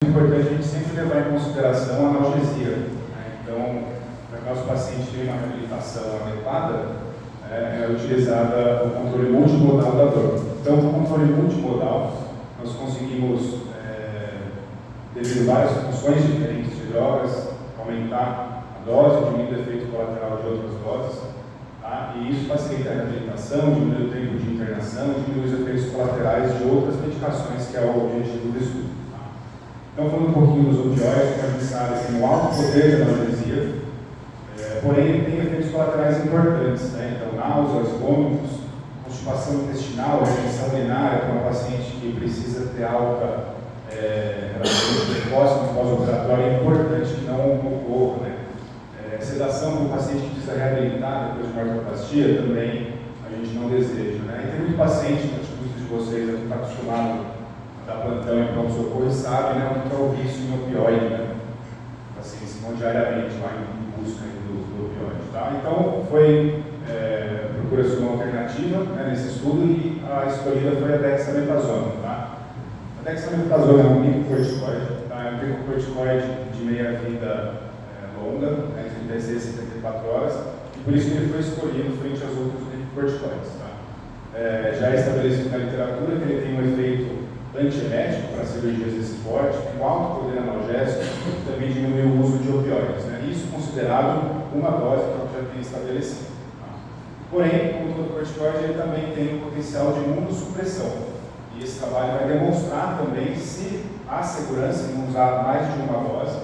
É importante a gente sempre levar em consideração a analgesia, né? Então, para que o nosso paciente tenha uma reabilitação adequada, é utilizada o controle multimodal da dor. Então, com o controle multimodal, nós conseguimos, devido a várias funções diferentes de drogas, aumentar a dose, diminuir o efeito colateral de outras doses, tá? E isso facilita a reabilitação, diminui o tempo de internação, diminui os efeitos colaterais de outras medicações, que é o objetivo do estudo. Então, falando um pouquinho dos opioides, como a gente sabe, tem um alto poder de analgesia, porém ele tem efeitos colaterais importantes, né? Então, náuseas, vômitos, constipação intestinal, retenção urinária para um paciente que precisa ter alta relativamente precoce no pós-operatório, é importante que não ocorra, né? Sedação para um paciente que precisa reabilitar depois de uma artroplastia também a gente não deseja, né? E tem muito paciente, acho que muitos de vocês aqui estão acostumados a dar plantão em pronto-socorro e sabem, né, o que é o vício em opioide, né? Pacientes vão diariamente lá em busca do opioide, tá? Então, procura-se uma alternativa, né, nesse estudo e a escolhida foi a dexametasona, tá? A dexametasona é um glicocorticoide, tá? É um glicocorticoide de meia-vida longa, né, entre 16 e 74 horas, e por isso que ele foi escolhido frente aos outros glicocorticoides, tá? Já é estabelecido na literatura que ele tem um efeito antiemético para cirurgias desse porte, tem um alto poder analgésico, também diminui o uso de opioides, né? Isso considerado uma dose que eu já tenho estabelecido. Tá? Porém, como todo corticoide, ele também tem um potencial de imunossupressão. E esse trabalho vai demonstrar também se há segurança em usar mais de uma dose,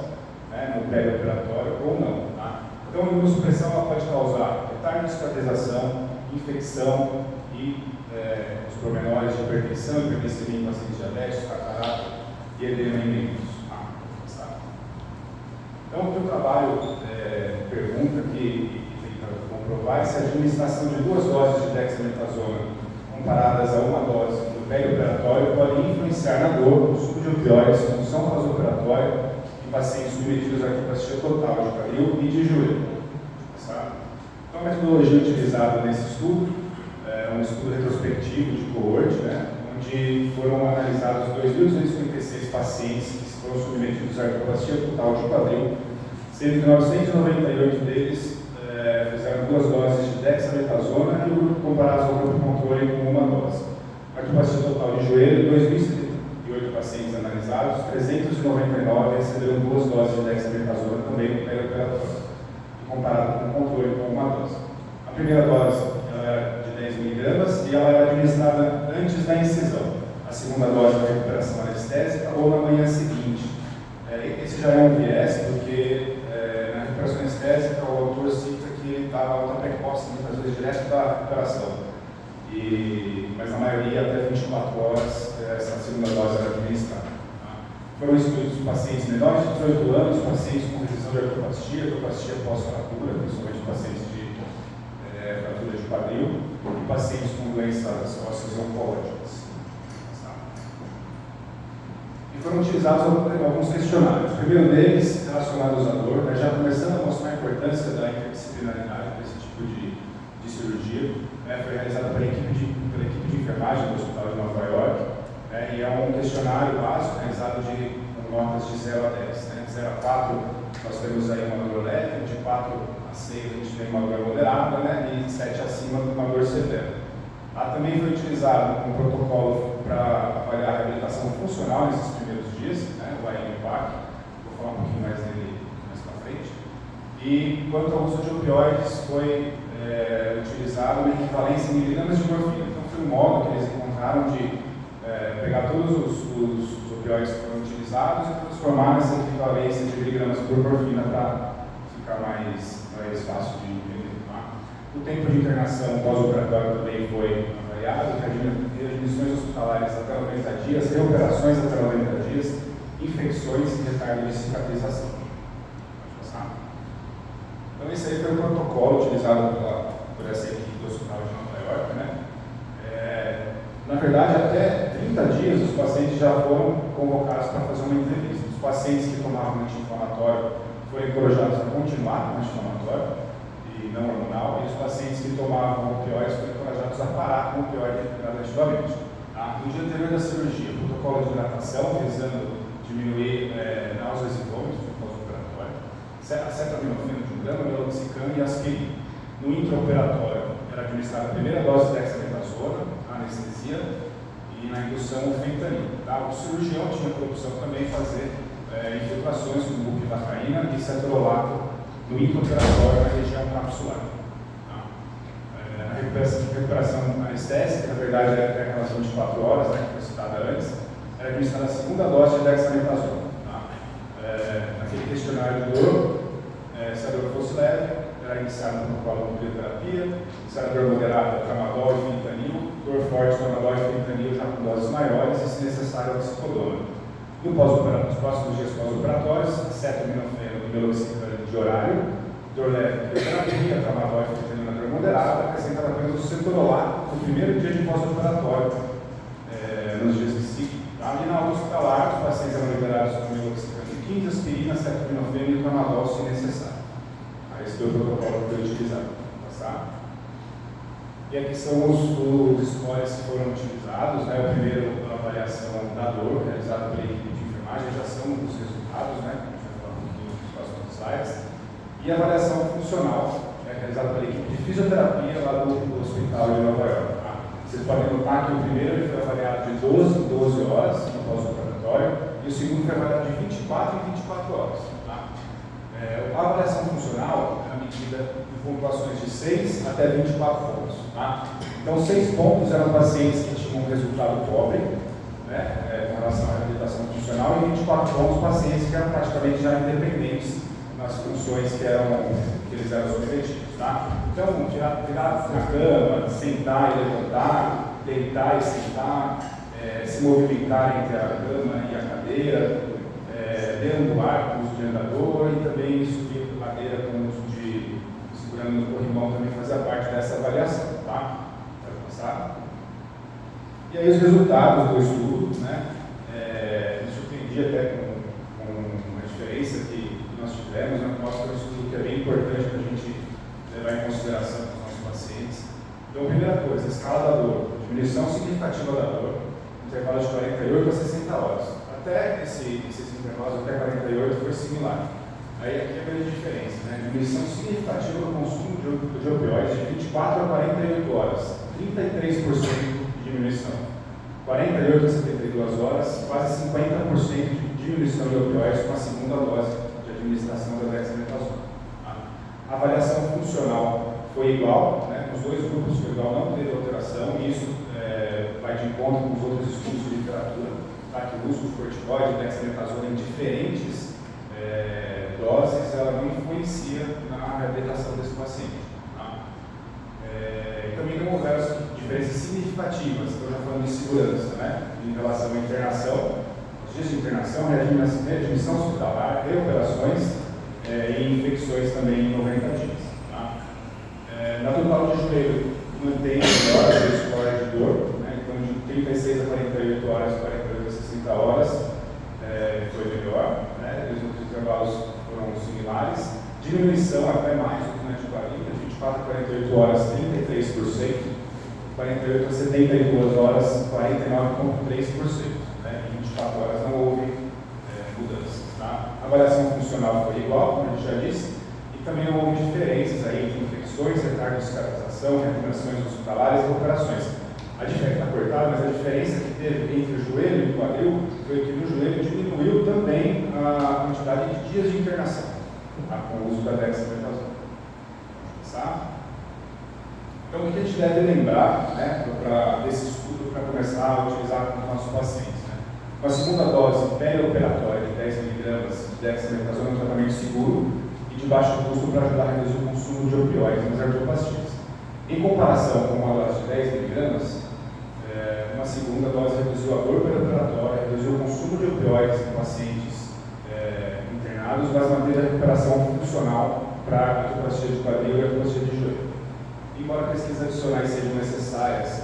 né, no pré-operatório ou não. Tá? Então, a imunossupressão ela pode causar retardo de cicatrização, infecção e os pormenores de hipertensão, hiperglicemia em pacientes diabéticos, catarata e edema em membros. Então, o que o trabalho pergunta aqui e tenta comprovar é se a administração de 2 doses de dexametasona comparadas a uma dose no pré-operatório pode influenciar na dor, consumo de opioides, função pós-operatória em pacientes submetidos à artroplastia total de quadril e de joelho. Então, a metodologia utilizada nesse estudo um estudo retrospectivo de coorte, né, onde foram analisados 2.256 pacientes que foram submetidos à artroplastia total de quadril, sendo que 998 deles fizeram 2 doses de dexametasona e o grupo comparado ao grupo controle com uma dose. Artroplastia total de joelho, 2.078 pacientes analisados, 399 receberam 2 doses de dexametasona também no pré-operatório, comparado com o controle com uma dose. A primeira dose era de 10 mg e ela era administrada antes da incisão. A segunda dose da recuperação anestésica ou na manhã seguinte. Esse já é um viés, porque na recuperação anestésica o autor cita que ele estava alta precoce, muitas vezes direto da recuperação. Mas na maioria, até 24 horas, essa segunda dose era administrada. Tá? Foram estudos de pacientes menores de 18 anos, pacientes com revisão de artroplastia pós-fratura, principalmente pacientes de fratura de quadril e pacientes com doenças ósseas oncológicas. E foram utilizados alguns questionários. O primeiro deles, relacionados à dor, já começando a mostrar a importância da interdisciplinaridade desse tipo de cirurgia. Foi realizado pela equipe de enfermagem do Hospital de Nova York, e é um questionário básico realizado com notas de 0 a 10. De 0 a 4, nós temos aí uma dor leve, de 4 a 6 a gente tem uma dor moderada, e 7 acima uma dor severa. Também foi utilizado um protocolo para avaliar a reabilitação funcional nesses primeiros dias, o AMPAC, vou falar um pouquinho mais dele mais para frente. E quanto ao uso de opioides, foi utilizado uma equivalência em miligramas de morfina. Então foi um modo que eles encontraram de pegar todos os opioides que foram utilizados e transformar nessa equivalência de miligramas por morfina para ficar mais fácil de entender. O tempo de internação pós-operatório também foi avaliado, readmissões hospitalares até 90 dias, reoperações até 90 dias, infecções e retardo de cicatrização. Pode passar? Então esse aí foi o protocolo utilizado por essa equipe do Hospital de Nova York, Na verdade, até 30 dias os pacientes já foram convocados para fazer uma entrevista. Os pacientes que tomavam anti-inflamatório foram encorajados a continuar com o anti-inflamatório e não hormonal, e os pacientes que tomavam opioides foram encorajados a parar com o opioide gradativamente. No dia anterior da cirurgia, protocolo de hidratação, visando diminuir náuseas e vômitos no pós-operatório. Acetaminofeno de 1 grama, meloxicam e aspirina. No intraoperatório, era administrada a primeira dose de dexametasona, a anestesia, e na indução o fentanil. Tá? O cirurgião tinha por opção também fazer infiltrações com bupivacaína e cetrolato no intraoperatório na região capsular. Tá? A recuperação anestésica, na verdade, é aquelas 24 horas, né, que foi citada antes, era administrada a segunda dose de dexametasona. Tá? Naquele questionário de dor, se a dor fosse leve, era iniciado no protocolo de terapia, se era dor moderada, tramadol e fentanil, dor forte, tramadol e fentanil já com doses maiores e, se necessário, oxicodona. Nos próximos dias pós-operatórios, acetaminofeno e meloxicam de horário, dor leve de terapia, tramadol e fentanil na dor moderada, acrescentava apenas o cetrolato no primeiro dia de pós-operatório, nos dias que seguem. Tá? E na aula hospitalar, os pacientes eram liberados com meloxicam de 15, aspirina, acetaminofeno e tramadol se necessário. Esse foi o protocolo que foi utilizado. Tá? E aqui são os scores que foram utilizados. Né? O primeiro, a avaliação da dor, realizada pela equipe de enfermagem, já são os resultados, né? A gente vai falar um pouquinho nos próximos slides. E a avaliação funcional, realizada pela equipe de fisioterapia lá do Hospital de Nova York. Tá? Vocês podem notar que o primeiro ele foi avaliado de 12 em 12 horas no pós-operatório e o segundo foi avaliado de 24 em 24 horas. Tá? A avaliação funcional é medida em pontuações de 6 até 24 pontos. Tá? Então, 6 pontos eram pacientes que tinham um resultado pobre, né, com relação à reabilitação funcional, e 24 pontos pacientes que eram praticamente já independentes nas funções que eles eram submetidos. Tá? Então, virar na cama, sentar e levantar, deitar e sentar, se movimentar entre a cama e a cadeira, dando ar com o uso de andador e também subir a ladeira com o uso de segurando no corrimão também fazia parte dessa avaliação. Tá? Pode passar. E aí os resultados do estudo, né, me surpreendi até com uma diferença que nós tivemos, né, mostra um estudo que é bem importante para a gente levar em consideração com os nossos pacientes. Então, primeira coisa, a escala da dor, diminuição significativa da dor, intervalo de 48 a 60 horas. Até esses intervalos, até 48, foi similar. Aí aqui é a grande diferença, né? Diminuição significativa do consumo de opioides de 24 a 48 horas, 33% de diminuição. 48 a 72 horas, quase 50% de diminuição de opioides com a segunda dose de administração da dexametasona. A avaliação funcional foi igual, né? Os dois grupos foi igual, não teve alteração, e isso vai de encontro com os outros estudos de literatura, tá? Que o uso de corticoide e dexametasona em diferentes doses, ela não influencia na reabilitação desse paciente. Tá? E também não houveram diferenças significativas, estou já falando de segurança, né? Em relação à internação, os dias de internação, readmissão hospitalar, reoperações e infecções também em 90 dias. Tá? Na total de joelho, mantém melhor o score de dor, né? Então de 36 a 48 horas, 48 a 60 horas, foi melhor, né? Os intervalos foram similares, diminuição até mais do que na anticoagulante, de 24 a 48 horas, 33%, 48 a 72 horas, 49,3%, né? Em 24 horas não houve mudanças. Tá? A avaliação funcional foi igual, como a gente já disse, e também não houve diferenças aí entre infecções, retardo de cicatrização, reanimações hospitalares e operações. A diferença está cortada, mas a diferença que teve entre o joelho e o quadril foi que no joelho diminuiu também a quantidade de dias de internação, tá? Com o uso da dexametasona. Então, o que a gente deve lembrar, né, desse estudo para começar a utilizar com os nossos pacientes? Né? Uma segunda dose perioperatória de 10 mg de dexametasona é um tratamento seguro e de baixo custo para ajudar a reduzir o consumo de opioides nas artropastias. Em comparação com uma dose de 10 mg, uma segunda dose reduziu a dor perioperatória, reduziu o consumo de opioides em pacientes internados, mas manteve a recuperação funcional para a artroplastia de quadril e a artroplastia de joelho. Embora pesquisas adicionais sejam necessárias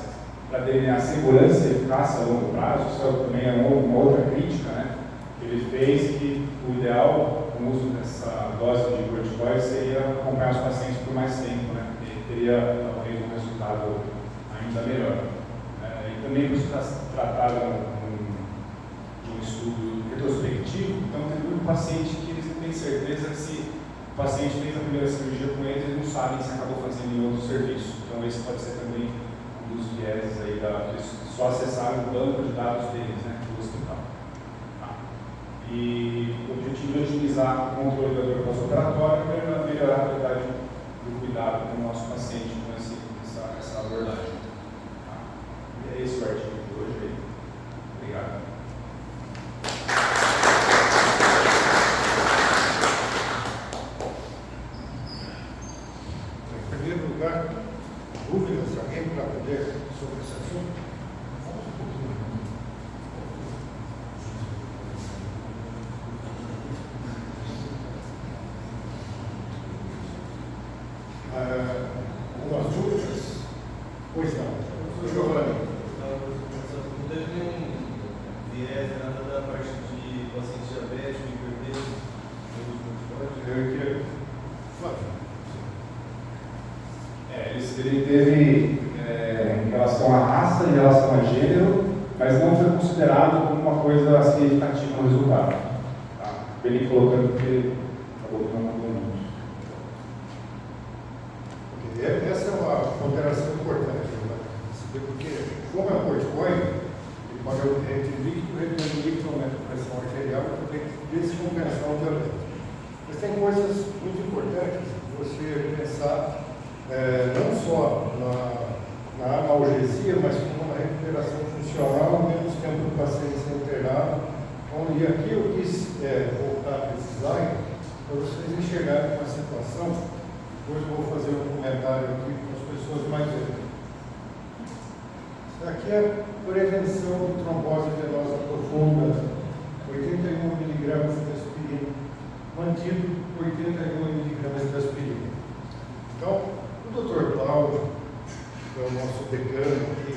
para delinear segurança e eficácia a longo prazo, isso também é uma outra crítica, né, que ele fez, que o ideal com o uso dessa dose de corticoide seria acompanhar os pacientes por mais tempo, né, porque teria talvez um resultado ainda melhor. E também por se tratar de um um estudo retrospectivo, então tem muito paciente que eles não têm certeza se o paciente fez a primeira cirurgia com eles, eles não sabem se acabou fazendo em outro serviço. Então esse pode ser também um dos vieses aí que eles só acessaram o banco de dados deles, né, do hospital. E o objetivo é otimizar o controle da dor pós-operatória para melhorar a qualidade do cuidado com o nosso paciente com essa abordagem. E é esse o artigo de hoje aí. Obrigado. Em primeiro lugar, dúvidas de alguém para poder sobre esse assunto? Algumas dúvidas? Pois não. Giovanni. Não teve nenhum viés, nada da parte de paciente diabético, hipertenso, ele teve em relação à raça, em relação a gênero, mas não foi considerado como uma coisa significativa no resultado. Tá? Ele colocando que acabou não mudou muito. Essa é uma ponderação importante, né? Porque, como é um corticoide, ele pode obter líquido, aumento da pressão arterial, também descompensação violenta. Mas tem coisas muito importantes você pensar não só na analgesia, mas como na recuperação funcional, menos tempo do paciente ser internado. E aqui eu quis voltar para esse slide para vocês enxergarem uma situação. Hoje eu vou fazer um comentário aqui com as pessoas mais velhas. Isso aqui é prevenção de trombose venosa profunda, 81 mg de aspirina, mantido 81 mg de aspirina. Então, o Dr. Cláudio, que é o nosso decano aqui,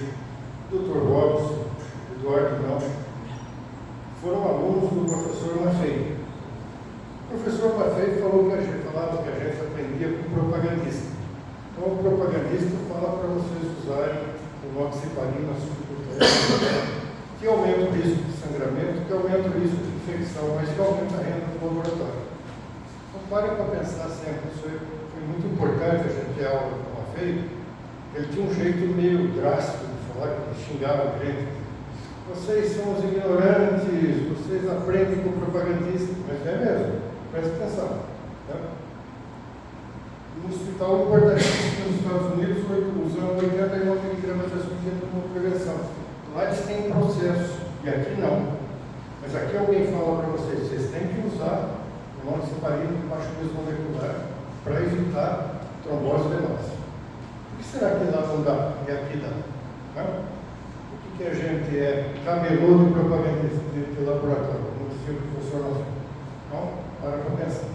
o Dr. Robson, o Eduardo Não, foram alunos do professor Maffei. O professor Maffei falava que a gente aprendia com propagandista. Então, o propagandista fala para vocês usarem o noxiparina subcutânea, que aumenta o risco de sangramento, que aumenta o risco de infecção, mas que aumenta a renda do laboratório. Então, parem para pensar sempre. Isso foi muito importante a gente ter aula com o Maffei. Ele tinha um jeito meio drástico de falar, que ele xingava a gente. Vocês são os ignorantes, vocês aprendem com propagandista, mas é mesmo. Presta atenção. Tá? No hospital importantíssimo nos Estados Unidos, usando 81 mg de aspirina como prevenção. Lá eles têm um processo, e aqui não. Mas aqui alguém fala para vocês, vocês têm que usar o noxiparina de baixo peso molecular para evitar trombose venosa. Por que será que lá não dá e aqui dá? Tá? O que a gente é camelô de propagandista de laboratório, como dizia o professor Nosso? Então, para pensar.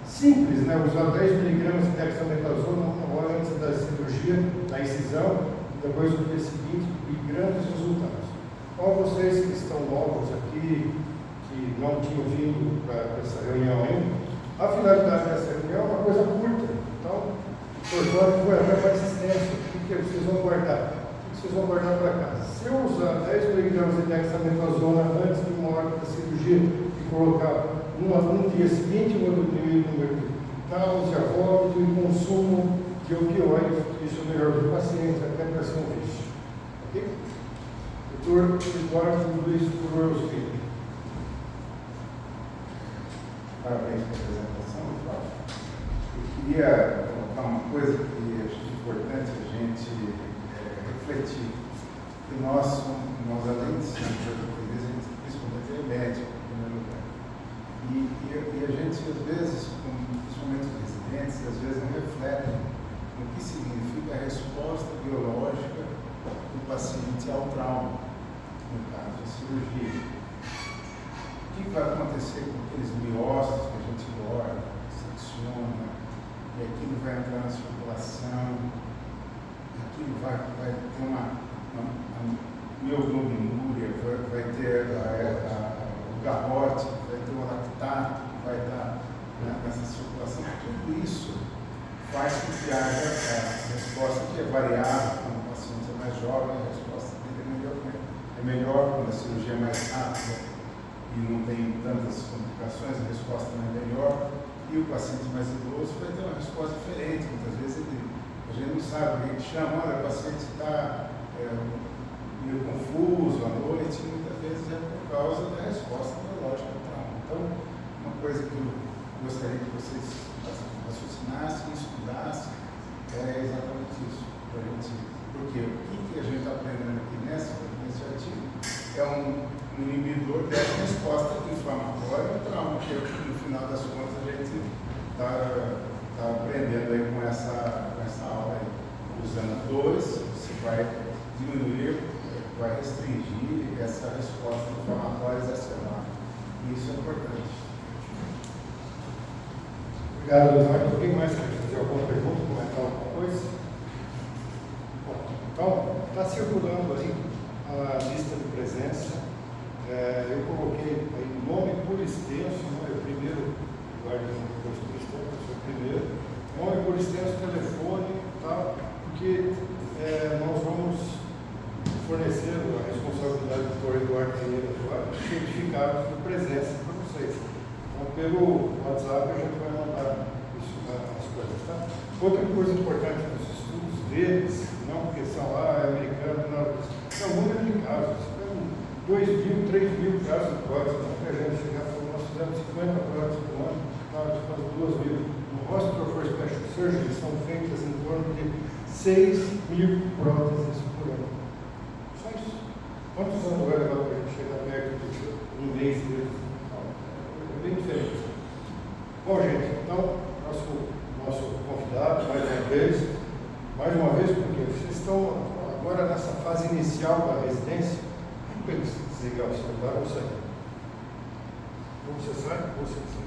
Simples, né? Usar 10 mg de dexametasona uma hora antes da cirurgia, na incisão, e depois no dia seguinte, e grandes resultados. Então, vocês que estão novos aqui, que não tinham vindo para essa reunião ainda, a finalidade dessa reunião é uma coisa curta. Então, por favor, foi até para assistência. O que vocês vão guardar? O que vocês vão guardar para casa? Se eu usar 10 mg de dexametasona antes de uma hora da cirurgia e colocar no dia seguinte, no náusea, vômito e consumo de opioides, isso melhora o paciente, até pressão vício. Ok? Doutor Eduardo Luiz Curros Filho. Parabéns pela apresentação, Flávio. Eu queria colocar uma coisa que acho importante a gente refletir. Que nós além de sermos ortopedistas, a gente principalmente é médico, em primeiro lugar. E a gente, às vezes, principalmente os residentes, às vezes não refletem no que significa a resposta biológica do paciente ao trauma, no caso da cirurgia. O que vai acontecer com aqueles miócitos que a gente corta, secciona, e aquilo vai entrar na circulação, aquilo vai ter uma mioglobinuria, vai ter o garrote, vai ter o lactato, que vai dar nessa circulação. Tudo isso faz com que haja a resposta que é variável quando o paciente é mais jovem, a resposta dele é melhor, quando a cirurgia é mais rápida e não tem tantas complicações, a resposta não é melhor. E o paciente mais idoso vai ter uma resposta diferente. Muitas vezes a gente não sabe o que a gente chama, olha, o paciente está meio confuso à noite, e muitas vezes é por causa da resposta neurológica do trauma. Então, uma coisa que eu gostaria que vocês raciocinassem, estudassem, é exatamente isso. Porque o que a gente está aprendendo aqui nesse artigo é um inibidor dessa resposta inflamatória ao trauma, que no final das contas a gente está aprendendo aí com essa aula aí. Usando dores, você vai diminuir, vai restringir essa resposta inflamatória exacerbada. E isso é importante. Obrigado, Leonardo. Alguém mais quer fazer alguma pergunta, comentar alguma coisa? Bom, então, está circulando aí a lista de presença. Eu coloquei aí nome por extenso, né? O primeiro, depois por extenso, eu sou o primeiro. Nome por extenso, telefone, tá? Porque nós vamos fornecer a responsabilidade do Dr. Eduardo Pereira, certificados de presença para vocês. Então, pelo WhatsApp a gente vai mandar as coisas, tá? Outra coisa importante dos estudos deles, não porque são lá americanos, não, são um número de casos. 2.000, 3.000 casos de prótese, não a gente chegar e falar, nós fizemos 50 próteses por ano, nós fizemos 2.000. No Hospital for Special Surgery são feitas em torno de 6.000 próteses por ano. Só isso. Quantos anos vai levar para a gente chegar perto de um mês deles? É bem diferente. Bom, gente, então, nosso convidado, mais uma vez, porque vocês estão agora nessa fase inicial da residência. Como eles desligar o celular ou sair? Ou você sai, ou você sai.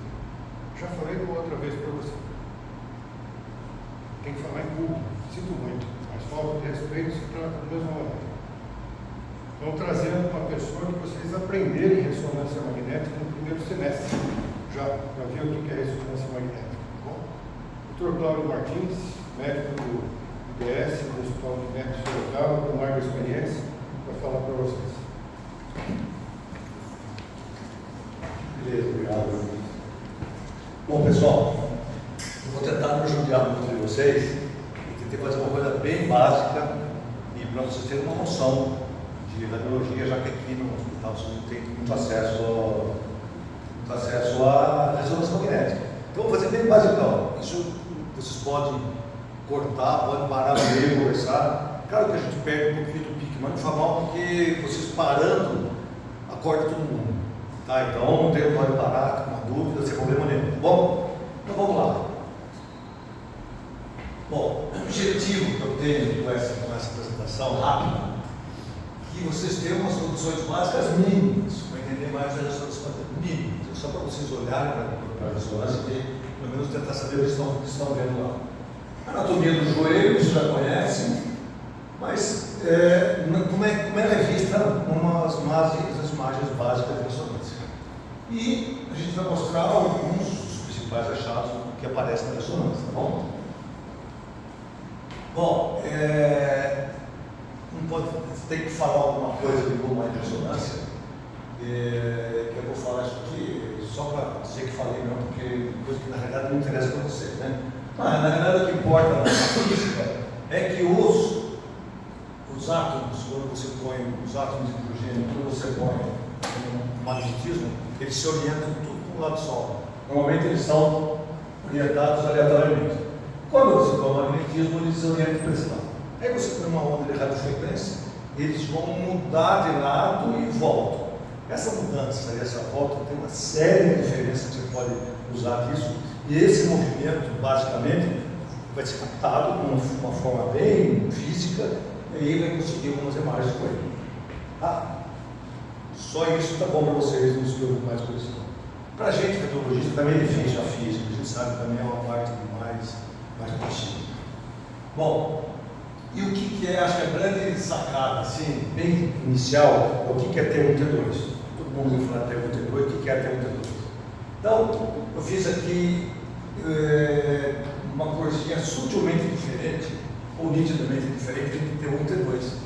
Já falei uma outra vez para você. Tem que falar em público. Sinto muito, mas falta de respeito se trata da mesma maneira. Estão trazendo uma pessoa que vocês aprenderem ressonância magnética no primeiro semestre. Já para ver o que é ressonância magnética. Tá bom? Dr. Cláudio Martins, médico do IBS, do Hospital de Médicos Sorocaba, com larga experiência, vai falar para vocês. Beleza, obrigado. Bom, pessoal, eu vou tentar não judiar muito de vocês e tentei fazer uma coisa bem básica e para vocês terem uma noção de radiologia, já que aqui no hospital vocês não tem muito acesso à ressonância magnética. Então, eu vou fazer bem basicão. Isso vocês podem cortar, podem parar no meio e conversar. Claro que a gente perde um pouquinho do pique, mas não faz mal porque vocês parando, acorda todo mundo. Tá? Então não tem pode parar, com uma dúvida, sem problema nenhum. Bom, então vamos lá. Bom, o objetivo que eu tenho com essa apresentação rápida é que vocês tenham umas condições básicas mínimas, para entender mais as ressonâncias mínimas, só para vocês olharem para a ressonância e pelo menos tentar saber o que estão vendo lá. A anatomia do joelho, vocês já conhecem, mas como ela é vista umas imagens básicas de ressonância. E a gente vai mostrar alguns dos principais achados que aparecem na ressonância, tá bom? Bom, tem que falar alguma coisa de como é ressonância, que eu vou falar isso aqui só para dizer que falei não, porque coisa que na realidade não interessa para vocês, né? Mas na realidade o que importa na física é que os átomos, quando você põe os átomos de hidrogênio, quando você põe no magnetismo, eles se orientam tudo para um lado só. Normalmente eles são orientados aleatoriamente. Quando você põe o magnetismo, eles se orientam para esse lado. Aí você põe uma onda de radiofrequência, eles vão mudar de lado e voltam. Essa mudança e essa volta tem uma série de diferenças que você pode usar disso. E esse movimento, basicamente, vai ser captado de uma forma bem física e aí vai conseguir algumas imagens com ele. Tá? Só isso está bom para vocês, não se preocupem mais com isso. Para a gente, radiologista, também é difícil a física, a gente sabe que também é uma parte mais possível. Bom, e o que é, acho que a grande sacada, assim, bem inicial, é o que é T1T2. Todo mundo vai falar T1T2, o que é T1T2? Então, eu fiz aqui uma corzinha sutilmente diferente, ou nitidamente diferente entre T1 e T2.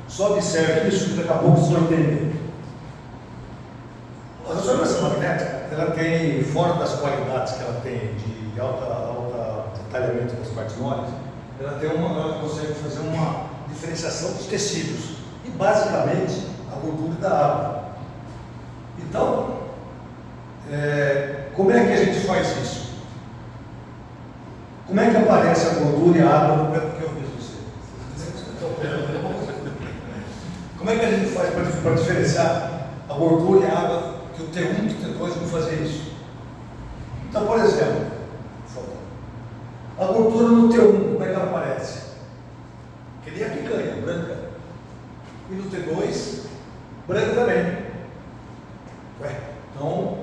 Só observe isso que daqui a pouco vocês vão entender. A ressonância magnética, ela tem, fora das qualidades que ela tem de alta detalhamento das partes moles, ela consegue fazer uma diferenciação dos tecidos e basicamente a gordura da água. Então, como é que a gente faz isso? Como é que aparece a gordura e a água? Porque eu vejo você. Como é que a gente faz para diferenciar a gordura e a água, que o T1 e o T2 vão fazer isso? Então, por exemplo, a gordura no T1, como é que ela aparece? Que nem a picanha, branca. E no T2, branca também. Então,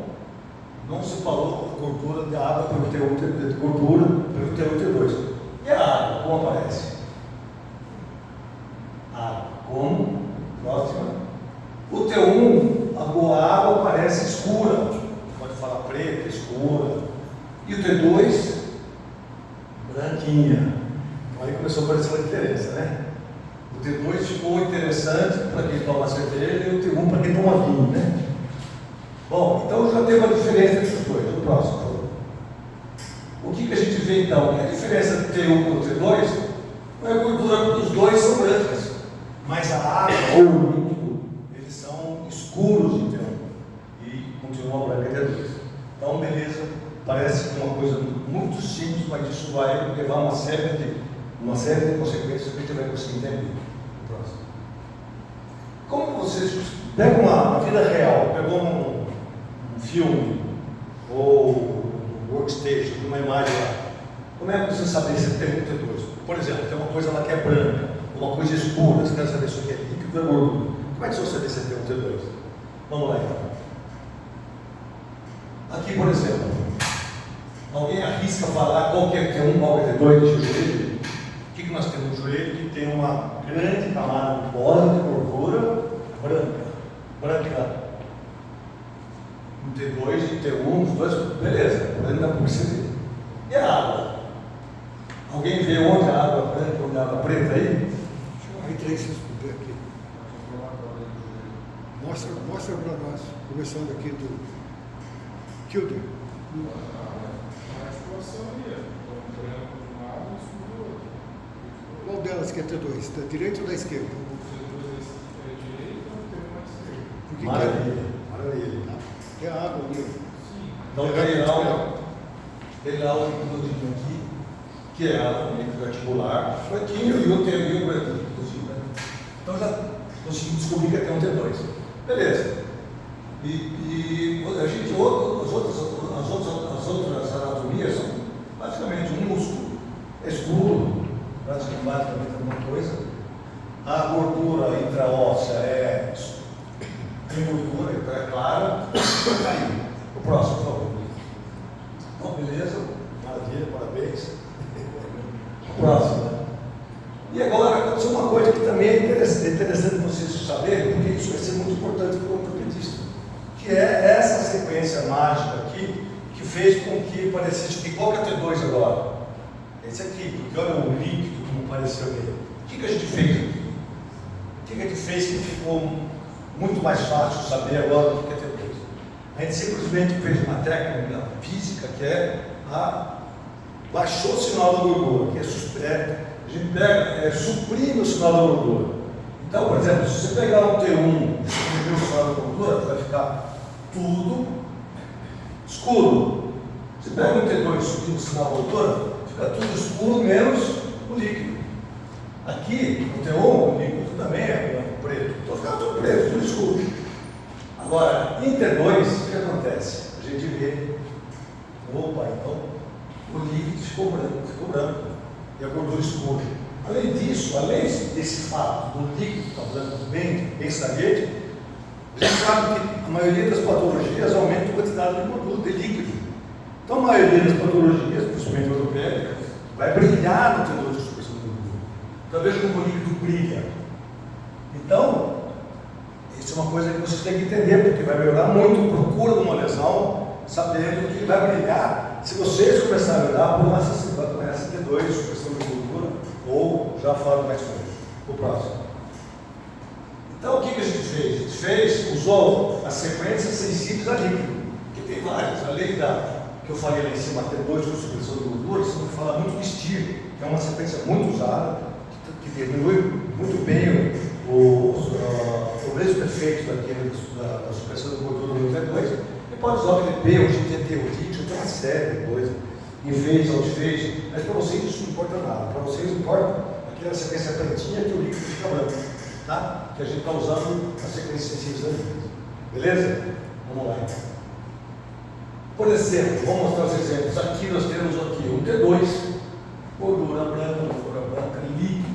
não se falou a gordura da água pelo T1, de gordura pelo T1 e T2. E a água, como aparece? Água, como? Próxima. O T1, a água aparece escura, pode falar preta, escura. E o T2, branquinha. Então aí começou a aparecer uma diferença, né? O T2 ficou interessante para quem toma cerveja e o T1 para quem toma vinho, né? Bom, então já tem uma diferença entre os dois. O próximo. O que a gente vê então? Que a diferença do T1 para o T2 não é a gordura, os dois são brancas, mas a água ou o líquido, eles são escuros em T1 e continuam branca em T2. Então, beleza, parece uma coisa muito simples, mas isso vai levar uma série de consequências que a gente vai conseguir entender. O próximo. Como vocês pegam na vida real, pegou um filme ou um workstation, uma imagem lá, como é que você sabe se tem um T2? Por exemplo, tem uma coisa lá que é branca, uma coisa escura, você quer saber se é líquido ou é gordura. Como é que você sabe se tem um T2? Vamos lá então. Aqui, por exemplo, alguém arrisca falar qual que é T1, qual que é T2 de joelho? O que nós temos no joelho? Que tem uma grande camada de bola de gordura branca. Um T2 e T1, os dois, beleza, dá para perceber. E a água? Alguém vê onde a água é branca, onde a água é preta aí? Deixa eu entrei se esconder aqui. Mostra para nós, começando aqui do Kilder. A articulação ali, branco de um lado e escuro do outro. Qual delas que é T2? Da direita ou da esquerda? O T2 é direita, o T1 é esquerda. Por que Maravilha. que é a água ali? Sim. Então tem lá o líquido aqui, que é o líquido articular, fraquinho, e o T1 e o branco, inclusive. Então já conseguimos descobrir que tem um T2. Beleza. E a gente, as outras anatomias são basicamente um músculo. É escuro, basicamente alguma coisa. A gordura intraóssea tem gordura, então é clara. O próximo, por favor. Bom, beleza, maravilha, parabéns. O próximo. E agora aconteceu uma coisa que também é interessante vocês saberem, porque isso vai ser muito importante para o ortopedista, que é essa sequência mágica aqui, que fez com que parecesse que qual que é o T2 agora? Esse aqui, porque olha o líquido como apareceu nele. O que a gente fez aqui? O que a gente fez que ficou muito mais fácil saber agora do que é T2? A gente simplesmente fez uma técnica física que baixou o sinal da gordura, que a gente pega, suprime o sinal da gordura. Então, por exemplo, se você pegar um T1 e suprimir o sinal da gordura, vai ficar tudo escuro. Se pega um T2 e suprimir o sinal da gordura, fica tudo escuro menos o líquido. Aqui, no T1, o líquido também é branco, preto. Então fica tudo preto, tudo escuro. Agora, em T2, o que acontece? A gente vê, opa, então o líquido ficou branco e a gordura escura. Além disso, além desse fato do líquido estar branco bem saliente, a gente sabe que a maioria das patologias aumenta a quantidade de gordura, de líquido. Então a maioria das patologias, principalmente ortopédicas, vai brilhar no T2 de supressão de gordura. Então veja como o líquido brilha. Então, isso é uma coisa que vocês têm que entender, porque vai melhorar muito a procura de uma lesão, sabendo que vai brilhar se vocês começarem a olhar por essa T2, supressão de gordura, ou já falo mais coisa. O próximo. usou as sequências sensíveis a líquido, que tem várias. Além que eu falei lá em cima, T2 com supressão de gordura, você não fala muito de STIR, que é uma sequência muito usada, que diminui muito bem o mesmo efeito da supressão de gordura no T2. E pode usar o TP, o GTT, tem uma série de coisas, em phase, out phase, mas para vocês isso não importa nada. Para vocês importa aquela sequência pretinha que o líquido fica branco, tá? Que a gente está usando a sequência sensível da líquido. Beleza? Vamos lá então. Por exemplo, vou mostrar os exemplos. Aqui nós temos aqui um T2, gordura branca, líquido.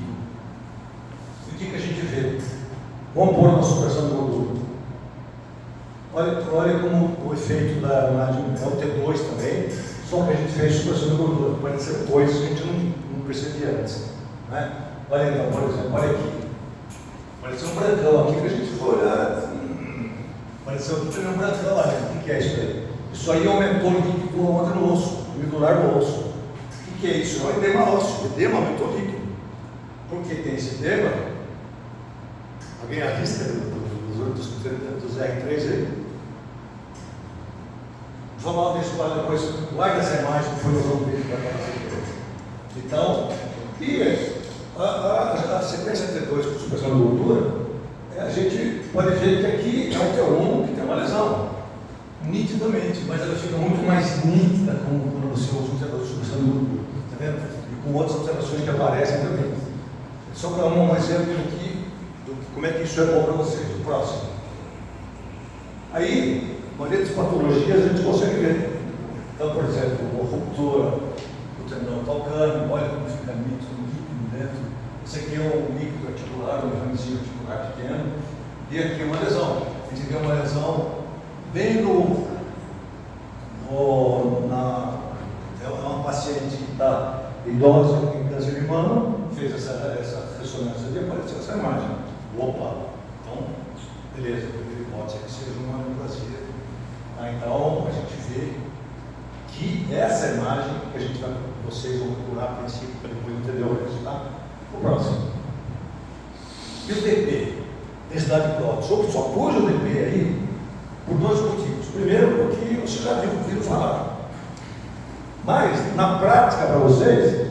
E o que a gente vê? Vamos pôr uma supressão de gordura. Olha como o efeito da imagem é o T2 também, só que a gente fez supressão de gordura. Pode ser coisas que a gente não percebia antes. Né? Olha então, por exemplo, olha aqui. Pareceu um brancão aqui que a gente foi olhar. Pareceu um brancão, olha, o que é isso aí? Isso aí aumentou o líquido ontem no osso, o medular do osso. O que é isso? É um edema ósseo. O edema aumentou o líquido. Por que tem esse edema? Alguém arrisca dos R3 aí? Vamos lá ver se para depois. Guarda essa imagem que foi usando o vídeo para fazer. Então, e a sequência T2 com supressão de gordura, a gente pode ver que aqui é um T1 que tem uma lesão. Nitidamente, mas ela fica muito mais nítida quando você usa um T2 de supressão de gordura. Está vendo? E com outras observações que aparecem também. Só para um exemplo aqui, como é que isso é bom para vocês. O próximo. Aí, maioria das patologias a gente consegue ver. Então, por exemplo, a ruptura do tendão calcâneo, olha como fica nítido o líquido dentro. Esse aqui é um líquido articular, um examezinho articular pequeno. E aqui é uma lesão. A gente vê uma lesão bem é uma paciente que está idosa, que tem câncer de mama, fez essa ressonância e apareceu essa imagem. Opa! Então, beleza, pode ser que seja uma neoplasia. Então, a gente vê que essa imagem que a gente vai, vocês vão procurar a princípio, para depois entender o resultado. O próximo. E o DP? Densidade de prótese. Eu só pus o DP aí por dois motivos. Primeiro, porque você já viu falar. Mas, na prática, para vocês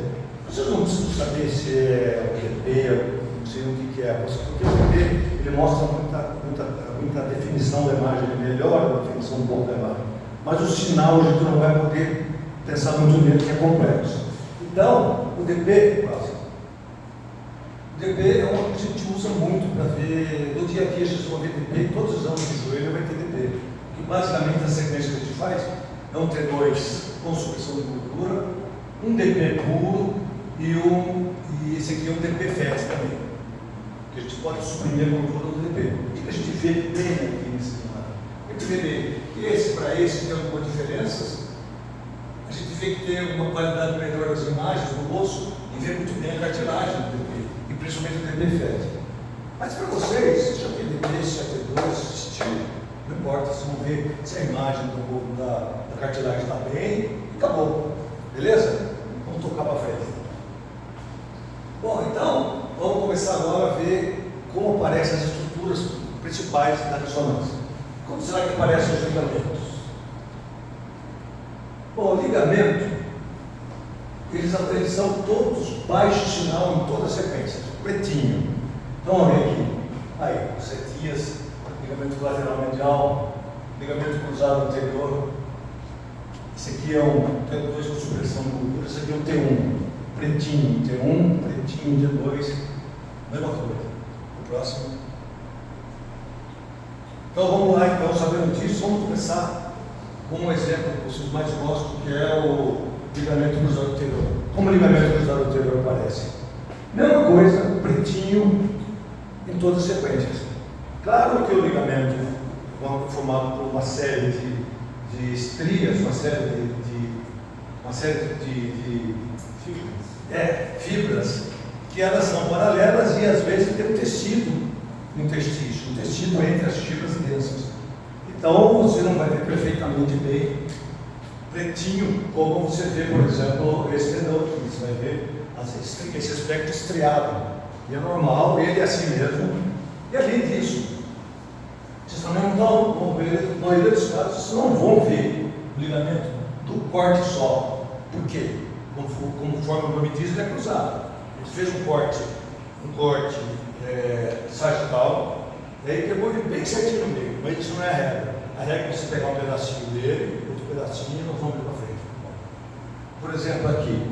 não precisam saber se é o DP, não sei o que é. Porque o DP ele mostra muita definição da imagem, ele melhora a definição um pouco da imagem. Mas o sinal a gente não vai poder pensar muito nele, que é complexo. Então, o DP, o DP é uma que a gente usa muito para ver, no dia a dia a gente vai ver DP, todos os anos de joelho vai ter DP. Que basicamente a sequência que a gente faz é um T2 com supressão de gordura, um DP puro e esse aqui é um DP fat também. Que a gente pode suprimir a gordura do DP. O que a gente vê bem aqui nesse cenário? A gente vê bem que esse para esse tem algumas diferenças. A gente vê que tem uma qualidade melhor das imagens do osso e vê muito bem a cartilagem do DP, e principalmente o DP fat. Mas para vocês, se já tem DP, se já tem T2, se estilo, não importa, vocês vão ver se a imagem da cartilagem está bem e acabou. Beleza? Vamos tocar para frente. Bom, então, vamos começar agora a ver como aparecem as estruturas principais da ressonância. Como será que aparecem os ligamentos? Bom, o ligamento, eles são todos baixo sinal em toda a sequência, pretinho. Então, olha aqui, aí, setias, ligamento lateral medial, ligamento cruzado anterior. Esse aqui é um T2 com supressão de gordura, esse aqui é um T1, pretinho, T1, pretinho, T2, mesma coisa. O próximo. Então vamos lá, então, sabendo disso, vamos começar com um exemplo que vocês mais gostam, que é o ligamento cruzado anterior. Como o ligamento cruzado anterior aparece? Mesma coisa, pretinho em todas as sequências. Claro que o ligamento é formado por uma série de estrias, uma série de fibras, que elas são paralelas e às vezes tem um tecido no testício, um tecido entre as fibras densas. Então você não vai ver perfeitamente bem pretinho, como você vê, por exemplo, esse tendão aqui. Você vai ver esse aspecto estriado. E é normal, ele é assim mesmo. E além disso, Vocês também não vão ver, na maioria dos casos, vocês não vão ver o ligamento do corte só. Por quê? Conforme o nome diz, ele é cruzado. A gente fez um corte sagital, e aí pegou ele bem certinho no meio, mas isso não é a regra. A regra é você pegar um pedacinho dele, outro pedacinho, e nós vamos ver para frente. Por exemplo, aqui,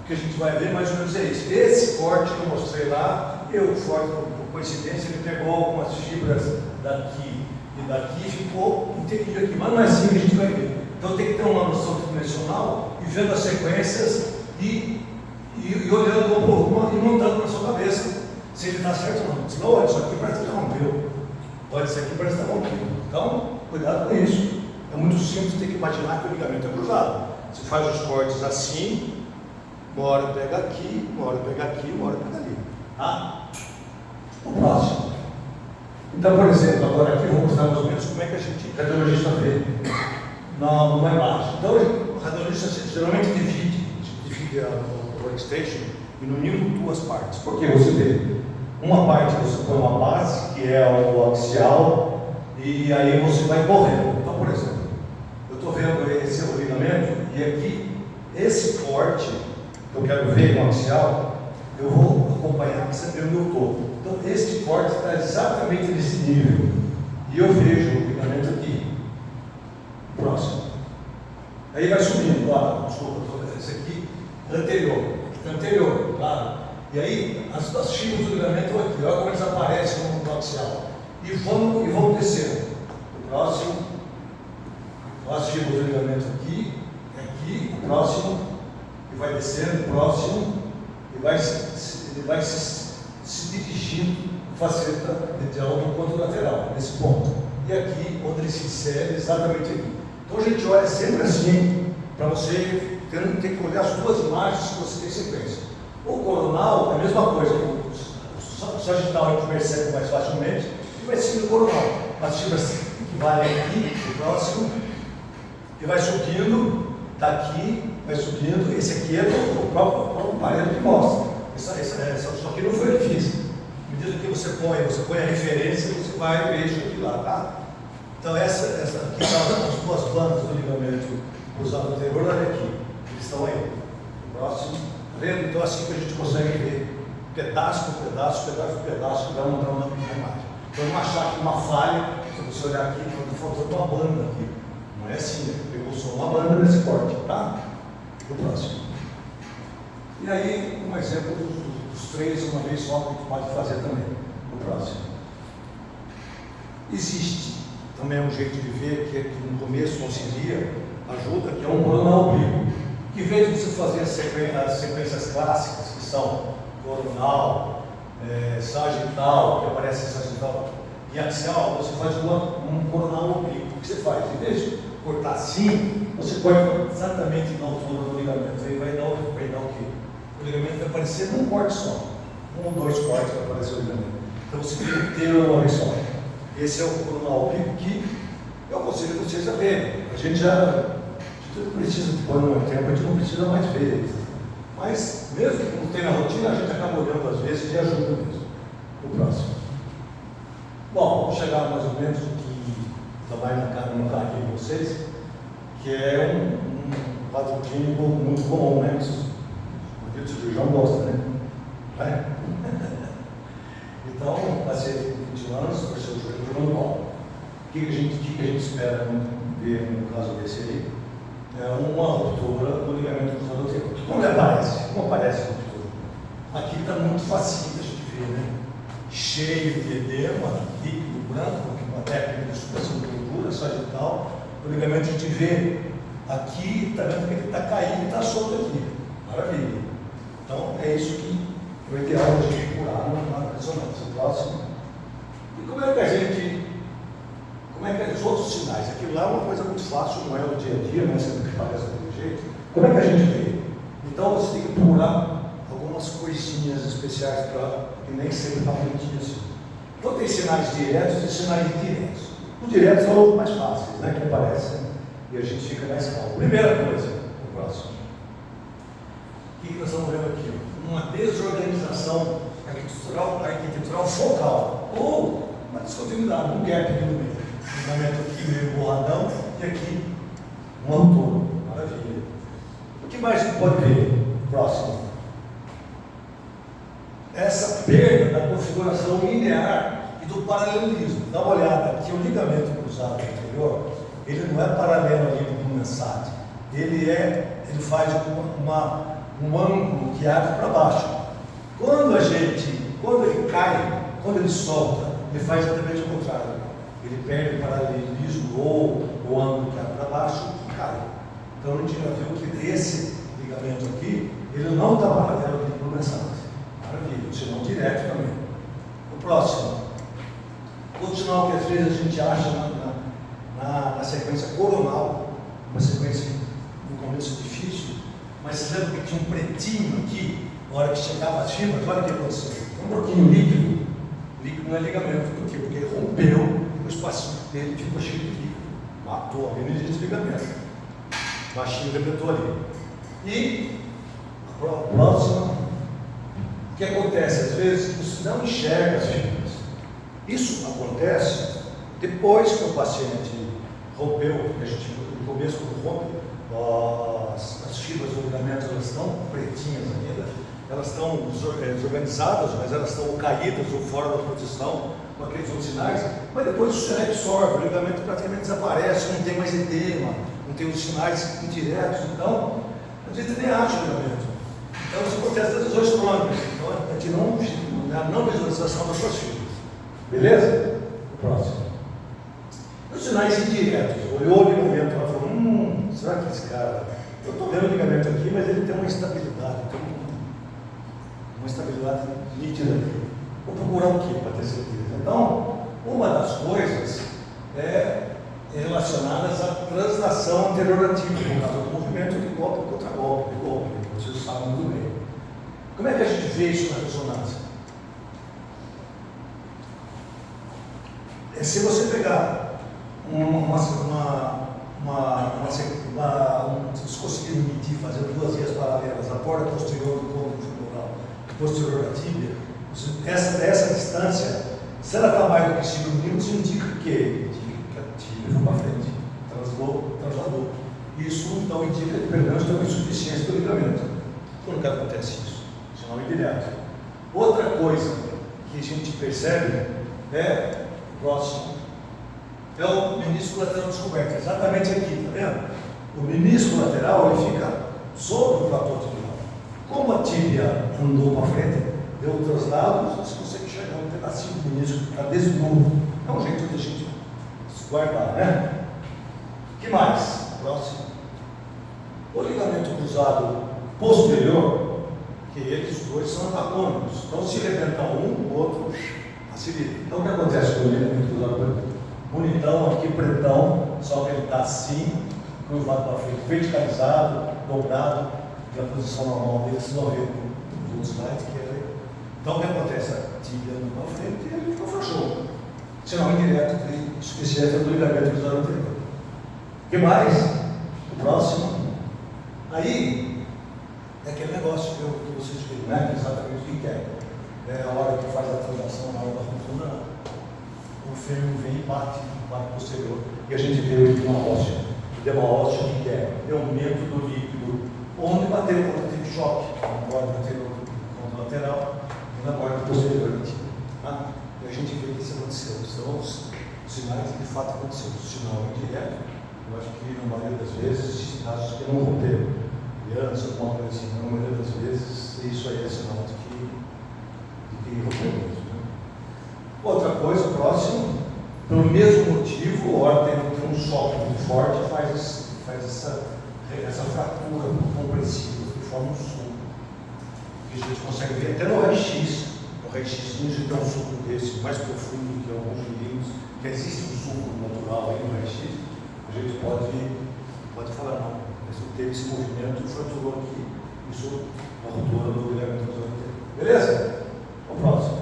o que a gente vai ver mais ou menos é isso. Esse corte que eu mostrei lá, por coincidência, ele pegou algumas fibras daqui e daqui e ficou inteirinho aqui, mas não é assim que a gente vai ver. Então tem que ter uma noção tridimensional e vendo as sequências e olhando uma por uma e montando na sua cabeça se ele está certo ou não. Senão, olha, isso aqui parece que rompeu. Olha, isso aqui parece que está rompido. Então, cuidado com isso. É muito simples, tem que imaginar que o ligamento é cruzado. Você faz os cortes assim, uma hora pega aqui, uma hora pega aqui, uma hora pega ali. Tá? O próximo. Então, por exemplo, agora aqui eu vou mostrar mais ou menos como é que o radiologista vê numa imagem. Então, o radiologista geralmente divide o workstation e no nível duas partes. Por que você vê? Uma parte você põe uma base, que é o axial, e aí você vai correndo. Então, por exemplo, eu estou vendo esse ligamento e aqui, esse corte que eu quero ver no axial, eu vou acompanhar para saber onde eu estou. Então, este corte está exatamente nesse nível. E eu vejo o ligamento aqui. Próximo. Aí vai subindo, claro, desculpa, esse aqui anterior, claro. E aí as fibras do ligamento estão aqui, olha como eles aparecem no axial. E vão descendo. O próximo, as fibras do ligamento aqui, o próximo, e vai descendo, o próximo, e ele vai se dirigindo, faceta medial do ponto lateral, nesse ponto. E aqui, onde ele se insere, exatamente aqui. Então a gente olha sempre assim, para você ter que olhar as duas imagens que você tem sequência. O coronal é a mesma coisa, o sagital a gente percebe mais facilmente, e vai seguir o coronal. As fibras que valem aqui, o próximo, e vai subindo, daqui, vai subindo, esse aqui é o próprio aparelho que mostra. Só que não foi difícil. À medida que você põe a referência, você vai ver isso aqui lá, tá? Então essa aqui são as duas bandas do ligamento cruzado anterior, olha aqui, eles estão aí. O próximo, tá vendo? Então assim que a gente consegue ver pedaço por pedaço, que dá uma imagem. Então não achar que uma falha, se você olhar aqui, faltou uma banda aqui. Não é assim, né? Pegou só uma banda nesse corte, tá? O próximo. E aí, um exemplo dos três, uma vez só, que a gente pode fazer também. O próximo. Existe também um jeito de ver que no começo auxilia, ajuda, que é um coronal oblíquo. Que em vez de você fazer as sequências clássicas, que são coronal, sagital, que aparece sagital, e axial, você faz um coronal oblíquo. O que você faz? Em vez de cortar assim, você corta exatamente na altura do ligamento. Aí vai dar o quê? O ligamento vai aparecer num corte só. Um ou dois cortes vai aparecer o ligamento. Então você tem que ter uma vez só. Esse é o coronal oblíquo que eu aconselho vocês a verem. A gente não precisa, depois de um tempo, a gente não precisa mais ver. Mas, mesmo que não tenha na rotina, a gente acaba olhando às vezes e ajuda mesmo. O próximo. Bom, vamos chegar mais ou menos no que vai no aqui com vocês, que é um quadro clínico muito comum, né? O cirurgião gosta, né? Vai? Então, um paciente de 20 anos, vai ser o joelho normal. O que a gente espera ver no caso desse aí? É uma ruptura do ligamento cruzado anterior. Como aparece? Como aparece a ruptura? Aqui está muito fácil a gente ver, né? Cheio de edema, líquido branco, uma técnica de supressão de gordura, sagital. O ligamento a gente vê aqui, está vendo que ele está caído e está solto aqui. Maravilha. Então é isso que é o ideal de a gente curar na ressonância. Próximo. E como é que os outros sinais? Aquilo lá é uma coisa muito fácil, não é o dia a dia, né? Sempre que parece daquele jeito. Como é que a gente vê? Então você tem que procurar algumas coisinhas especiais que nem sempre está bonitinho assim. Então tem sinais diretos e sinais indiretos. Os diretos são os mais fáceis, né? Que aparecem e a gente fica mais calmo. Primeira coisa, o próximo. O que nós estamos vendo aqui? Uma desorganização arquitetural focal. Ou uma descontinuidade, um gap aqui no meio. Ligamento aqui meio borradão e aqui um autor. Maravilha. O que mais a gente pode ver? Próximo. Essa perda da configuração linear e do paralelismo. Dá uma olhada aqui, o ligamento cruzado anterior, ele não é paralelo ali no mensagem. Ele faz um ângulo que abre para baixo. Quando ele cai, quando ele solta, ele faz exatamente o contrário. Ele perde o paralelismo ou o ângulo que abre para baixo e cai. Então a gente já viu que esse ligamento aqui, ele não está paralelo ali no mensagem. Maravilha, o sinal direto também. O próximo. Outro sinal que às vezes a gente acha na sequência coronal, uma sequência no começo difícil, mas você lembra que tinha um pretinho aqui, na hora que chegava acima, olha o que aconteceu. Um pouquinho líquido. Líquido não é ligamento, por quê? Porque ele rompeu, o espaço dele ficou cheio de líquido. Matou a energia de ligamento. Baixinho rebentou ali. E a próxima, o que acontece? Às vezes você não enxerga as fibras. Isso acontece depois que o paciente rompeu, que a gente no começo quando rompe, as fibras do ligamento, elas estão pretinhas ainda, elas estão desorganizadas, mas elas estão caídas ou fora da posição, com aqueles outros sinais, mas depois isso se absorve, o ligamento praticamente desaparece, não tem mais edema, não tem os sinais indiretos, então a gente nem acha o ligamento. Então isso acontece das lesões crônicas, então a gente não visualização das suas fibras. Beleza? O próximo. Os sinais indiretos, olhou o ligamento e falou, será que esse cara, eu estou vendo o ligamento aqui, mas ele tem uma instabilidade, uma estabilidade nítida aqui. Vou procurar o que para ter certeza? Então, uma das coisas é relacionadas à translação anterior ativa, por causa do movimento de golpe contra golpe, vocês sabem muito bem. Como é que a gente vê isso na ressonância? Se você pegar se conseguir medir, fazendo duas vias paralelas, a borda posterior do côndilo femoral e posterior da tíbia, essa distância, se ela está mais do que 5 milímetros, indica que a tíbia foi para frente, transladou. Isso então indica que pelo menos tem uma insuficiência do ligamento. Quando que acontece isso? Sinal indireto. Outra coisa que a gente percebe é próximo. É o menisco lateral descoberto, exatamente aqui, está vendo? O menisco lateral ele fica sobre o platô tibial. Como a tíbia andou para frente, deu o traslado, você consegue enxergar um pedacinho do menisco que está desnudo. É um jeito de a gente se guardar, né? O que mais? Próximo. O ligamento cruzado posterior, que eles dois são antagônicos. Então, se rebentar um, o outro facilita. Então, o que acontece com o ligamento cruzado posterior? Bonitão aqui, pretão, só que ele está assim, cruzado para frente, verticalizado, dobrado, na posição normal dele, se não vê os outros slides que é. Então o que acontece? A tíbia anda para frente e ele ficou frouxo. Sinal indireto de insuficiência do ligamento cruzado anterior. O que mais? O próximo. Aí é aquele negócio que vocês viram, né? Exatamente o que é. É a hora que faz a transação, na hora da ruptura, o fêmur vem e bate no quarto posterior. E a gente vê o edema ósseo. O edema ósseo que é aumento do líquido, onde bateu quando teve choque, na borda anterior contra lateral e na borda posterior. Tá? E a gente vê que isso aconteceu. São os sinais que de fato aconteceu. O sinal indireto, eu acho que na maioria das vezes, casos que não romperam. Criança, alguma coisa assim, na maioria das vezes, isso aí é sinal de que rompeu mesmo. Outra coisa, próximo, pelo mesmo motivo, a hora tem um choque muito forte, faz essa fratura compressiva, que forma um suco. Que a gente consegue ver até no raio-x. No raio-x, a gente tem um suco desse mais profundo que alguns milímetros, que existe um suco natural aí no raio-x, a gente pode falar, não, mas teve esse movimento, fraturou aqui, isso é uma ruptura do ligamento cruzado anterior. Beleza? O próximo.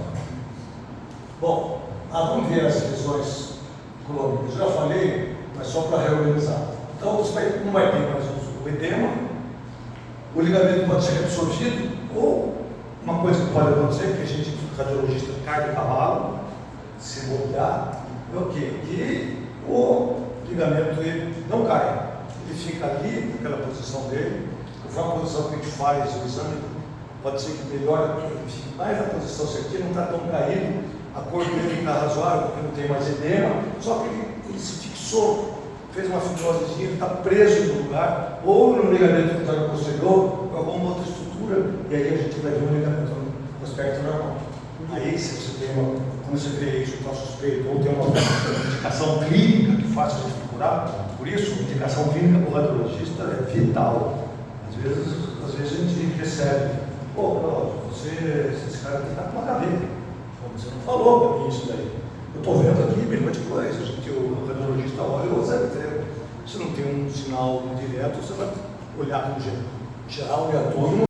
Bom, vamos ver as lesões crônicas. Já falei, mas só para reorganizar. Então, você não vai ter mais o edema, o ligamento pode ser reabsorvido, ou uma coisa que pode acontecer, que a gente, radiologista, cai do cavalo, se bobear, é o quê? Que o ligamento ele não cai. Ele fica ali, naquela posição dele, conforme a posição que a gente faz o exame, pode ser que melhore, ele fique mais na posição certinha, não está tão caído, a cor dele está razoável, porque não tem mais edema, só que ele se fixou, fez uma fibrosezinha, ele está preso no lugar, ou no ligamento anterior posterior, ou alguma outra estrutura, e aí a gente vai ver um ligamento no aspecto normal. Aí, se você tem uma, como você vê isso, está suspeito, ou tem uma indicação clínica que faz a gente procurar, por isso, a indicação clínica para o radiologista é vital. Às vezes a gente recebe, pô, esse cara aqui está com uma gaveta, você não falou para mim isso daí. Eu estou vendo aqui milhões de coisas, que o radiologista olha, você não tem um sinal direto, você vai olhar como geral, aleatório.